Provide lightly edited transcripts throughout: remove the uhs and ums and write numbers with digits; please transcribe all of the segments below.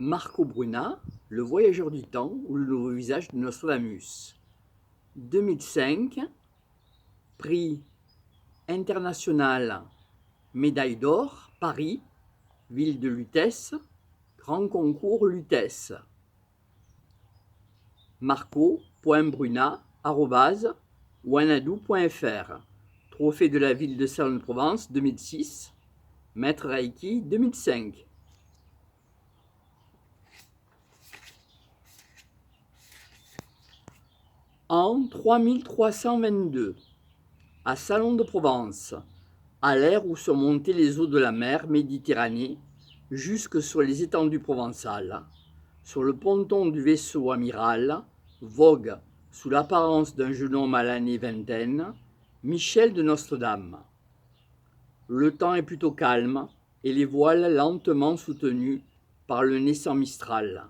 Marco Bruna, Le voyageur du temps ou le nouveau visage de Nostradamus. 2005, prix international médaille d'or, Paris, ville de Lutèce, grand concours Lutèce. marco.bruna@wanadoo.fr. Trophée de la ville de Salon-de-Provence 2006, maître Reiki 2005. En 3322, à Salon-de-Provence, à l'ère où sont montées les eaux de la mer Méditerranée jusque sur les étendues provençales, sur le ponton du vaisseau amiral, vogue, sous l'apparence d'un jeune homme à l'année vingtaine, Michel de Nostredame. Le temps est plutôt calme et les voiles lentement soutenues par le naissant Mistral.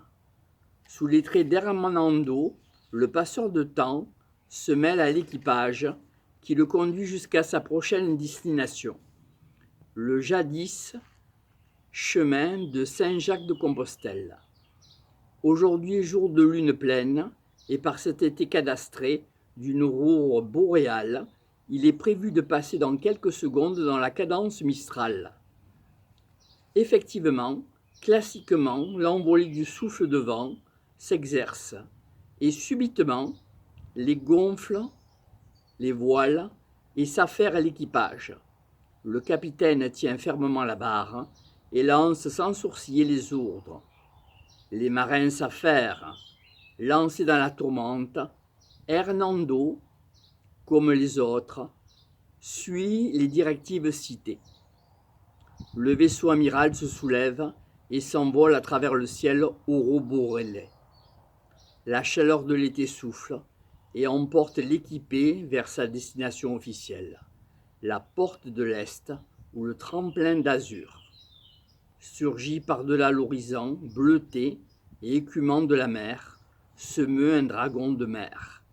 Sous les traits d'Hernando, le passeur de temps se mêle à l'équipage qui le conduit jusqu'à sa prochaine destination, le jadis chemin de Saint-Jacques-de-Compostelle. Aujourd'hui, jour de lune pleine, et par cet été cadastré d'une aurore boréale, il est prévu de passer dans quelques secondes dans la cadence Mistral. Effectivement, classiquement, l'envolée du souffle de vent s'exerce, et subitement, les gonfle, les voiles, et s'affaire à l'équipage. Le capitaine tient fermement la barre et lance sans sourciller les ordres. Les marins s'affairent. Lancé dans la tourmente, Hernando, comme les autres, suit les directives citées. Le vaisseau amiral se soulève et s'envole à travers le ciel aurore-boréal. La chaleur de l'été souffle et emporte l'équipé vers sa destination officielle, la porte de l'Est ou le tremplin d'azur. Surgit par-delà l'horizon, bleuté et écumant de la mer, se meut un dragon de mer.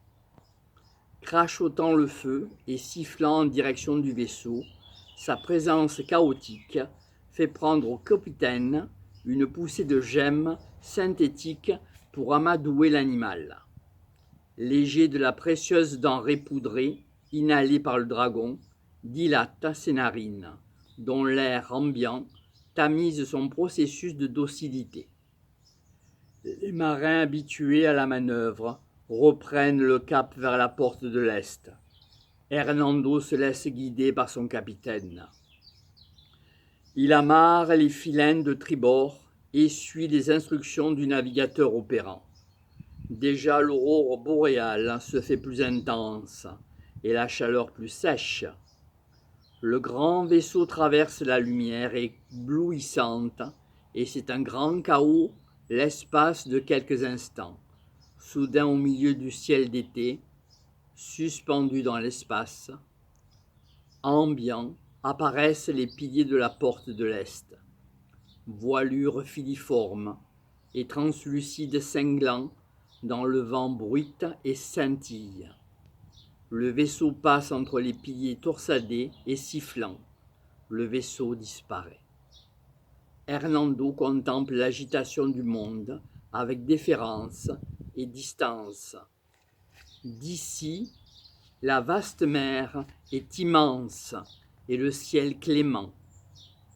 Crachotant le feu et sifflant en direction du vaisseau, sa présence chaotique fait prendre au capitaine une poussée de gemmes synthétiques pour amadouer l'animal. Léger de la précieuse denrée poudrée, inhalée par le dragon, dilate ses narines, dont l'air ambiant tamise son processus de docilité. Les marins habitués à la manœuvre reprennent le cap vers la porte de l'Est. Hernando se laisse guider par son capitaine. Il amarre les filins de tribord et suit les instructions du navigateur opérant. Déjà l'aurore boréale se fait plus intense et la chaleur plus sèche. Le grand vaisseau traverse la lumière éblouissante et c'est un grand chaos l'espace de quelques instants. Soudain au milieu du ciel d'été, suspendu dans l'espace, ambiant, apparaissent les piliers de la porte de l'Est. Voilure filiforme et translucide cinglant dans le vent bruite et scintille. Le vaisseau passe entre les piliers torsadés et sifflants. Le vaisseau disparaît. Hernando contemple l'agitation du monde avec déférence et distance. D'ici, la vaste mer est immense et le ciel clément.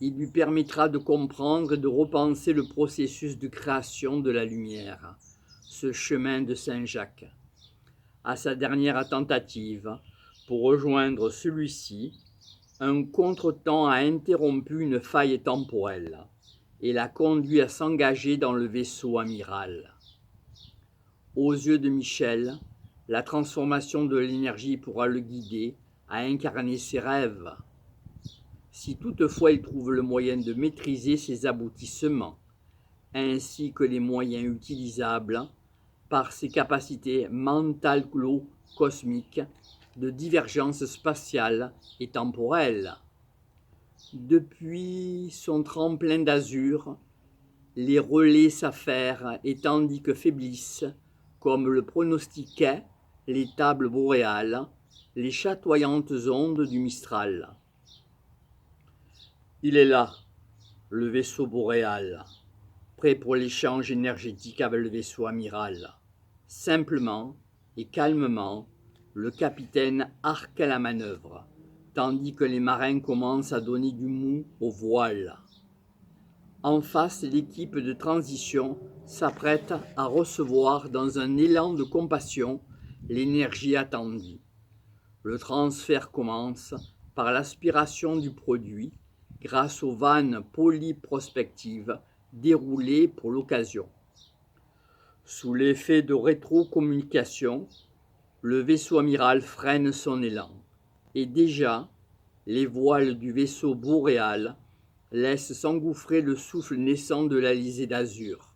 Il lui permettra de comprendre et de repenser le processus de création de la lumière, ce chemin de Saint-Jacques. À sa dernière tentative, pour rejoindre celui-ci, un contretemps a interrompu une faille temporelle et l'a conduit à s'engager dans le vaisseau amiral. Aux yeux de Michel, la transformation de l'énergie pourra le guider à incarner ses rêves. Si toutefois il trouve le moyen de maîtriser ses aboutissements, ainsi que les moyens utilisables par ses capacités mentalo-cosmiques de divergence spatiale et temporelle. Depuis son tremplin d'azur, les relais s'affairent et tandis que faiblissent, comme le pronostiquaient les tables boréales, les chatoyantes ondes du Mistral. Il est là, le vaisseau boréal, prêt pour l'échange énergétique avec le vaisseau amiral. Simplement et calmement, le capitaine arque la manœuvre, tandis que les marins commencent à donner du mou aux voiles. En face, l'équipe de transition s'apprête à recevoir dans un élan de compassion l'énergie attendue. Le transfert commence par l'aspiration du produit grâce aux vannes polyprospectives déroulées pour l'occasion. Sous l'effet de rétrocommunication, le vaisseau amiral freine son élan et déjà les voiles du vaisseau boréal laissent s'engouffrer le souffle naissant de l'Alizé d'azur.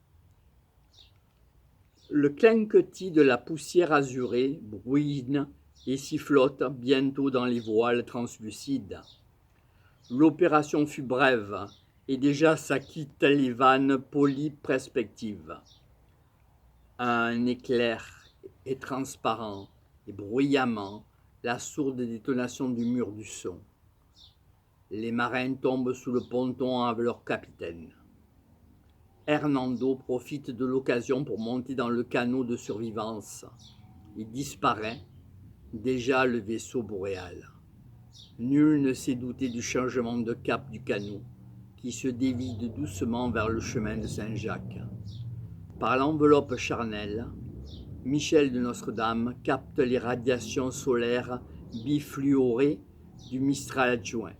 Le cliquetis de la poussière azurée bruine et sifflote bientôt dans les voiles translucides. L'opération fut brève et déjà ça quitte les vannes polyperspectives. Un éclair est transparent et bruyamment la sourde détonation du mur du son. Les marins tombent sous le ponton avec leur capitaine. Hernando profite de l'occasion pour monter dans le canot de survivance. Il disparaît, déjà le vaisseau boréal. Nul ne s'est douté du changement de cap du canot, qui se dévide doucement vers le chemin de Saint-Jacques. Par l'enveloppe charnelle, Michel de Notre-Dame capte les radiations solaires bifluorées du Mistral adjoint.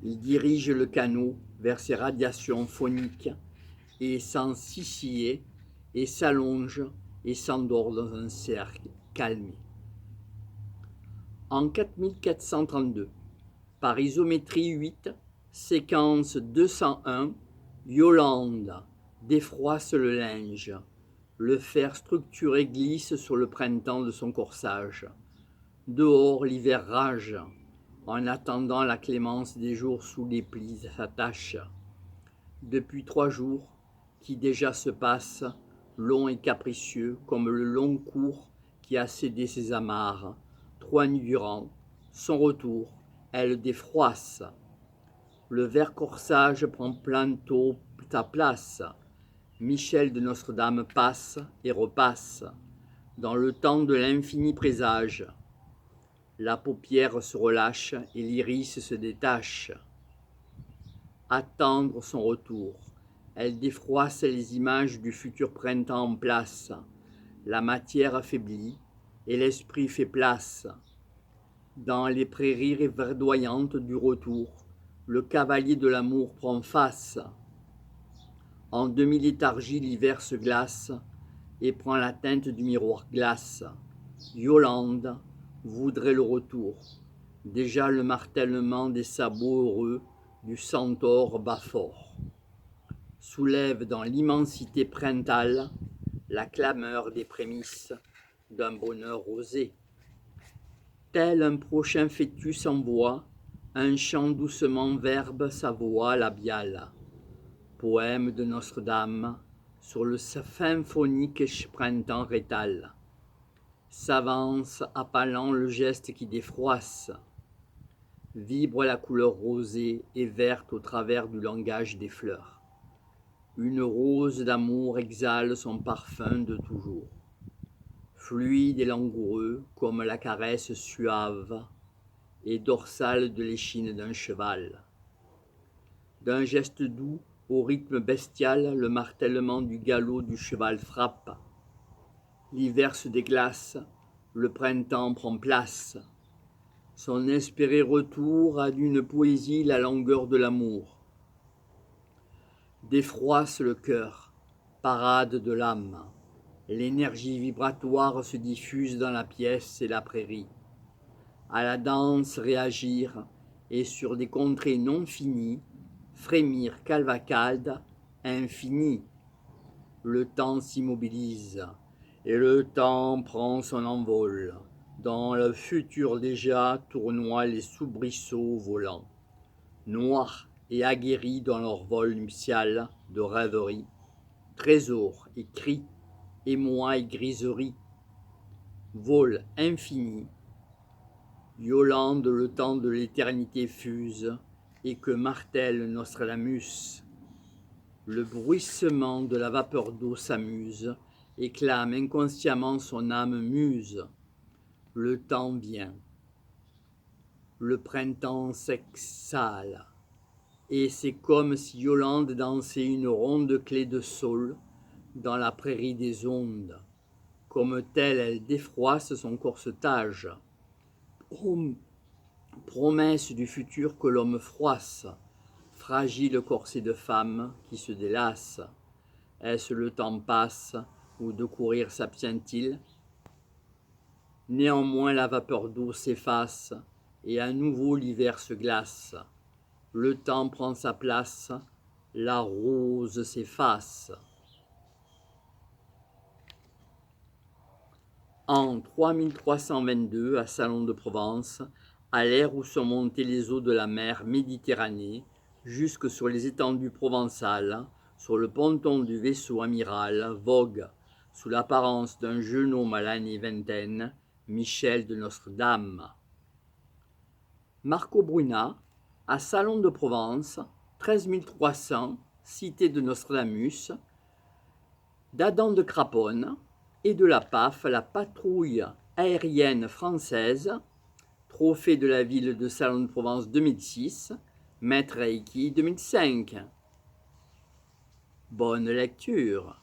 Il dirige le canot vers ces radiations phoniques et sans siciller et s'allonge et s'endort dans un cercle calmé. En 4432, par isométrie 8, séquence 201, Yolande défroisse le linge. Le fer structuré glisse sur le printemps de son corsage. Dehors, l'hiver rage. En attendant la clémence des jours sous les plis s'attache. Depuis 3 jours, qui déjà se passent, longs et capricieux, comme le long cours qui a cédé ses amarres, 3 nuits durant, son retour, elle défroisse. Le vert corsage prend planto sa place. Michel de Notre-Dame passe et repasse, dans le temps de l'infini présage. La paupière se relâche et l'iris se détache. Attendre son retour. Elle défroisse les images du futur printemps en place. La matière affaiblit et l'esprit fait place. Dans les prairies verdoyantes du retour, le cavalier de l'amour prend face. En demi-léthargie, l'hiver se glace et prend la teinte du miroir glace. Yolande voudrait le retour. Déjà le martèlement des sabots heureux du centaure bat fort. Soulève dans l'immensité printale la clameur des prémices d'un bonheur rosé. Tel un prochain fœtus envoie un chant doucement verbe sa voix labiale. Poème de Notre-Dame sur le symphonique printemps rétal. S'avance appelant le geste qui défroisse. Vibre la couleur rosée et verte au travers du langage des fleurs. Une rose d'amour exhale son parfum de toujours. Fluide et langoureux comme la caresse suave et dorsale de l'échine d'un cheval. D'un geste doux au rythme bestial, le martèlement du galop du cheval frappe. L'hiver se déglace, le printemps prend place. Son espéré retour a d'une poésie la langueur de l'amour. Défroisse le cœur, parade de l'âme. L'énergie vibratoire se diffuse dans la pièce et la prairie. À la danse réagir et sur des contrées non finies, frémir calvacade, infini. Le temps s'immobilise et le temps prend son envol. Dans le futur déjà tournoient les soubresauts volants, noirs et aguerris dans leur vol nuptial de rêverie, trésors et cris, émoi et griserie, vol infini, Yolande le temps de l'éternité fuse et que martèle Nostradamus. Le bruissement de la vapeur d'eau s'amuse et clame inconsciemment son âme muse. Le temps vient. Le printemps s'exhale. Et c'est comme si Yolande dansait une ronde clé de saule dans la prairie des ondes. Comme telle, elle défroisse son corsetage. Promesse du futur que l'homme froisse, fragile corset de femme qui se délasse. Est-ce le temps passe ou de courir s'abstient-il? Néanmoins la vapeur d'eau s'efface et à nouveau l'hiver se glace. Le temps prend sa place, la rose s'efface. En 3322, à Salon de Provence, à l'ère où sont montées les eaux de la mer Méditerranée, jusque sur les étendues provençales, sur le ponton du vaisseau amiral, vogue, sous l'apparence d'un jeune homme à l'année vingtaine, Michel de Notre-Dame. Marco Bruna, à Salon de Provence, 13 300, cité de Nostradamus, d'Adam de Craponne et de la PAF, la patrouille aérienne française, trophée de la ville de Salon de Provence 2006, Maître Reiki 2005. Bonne lecture.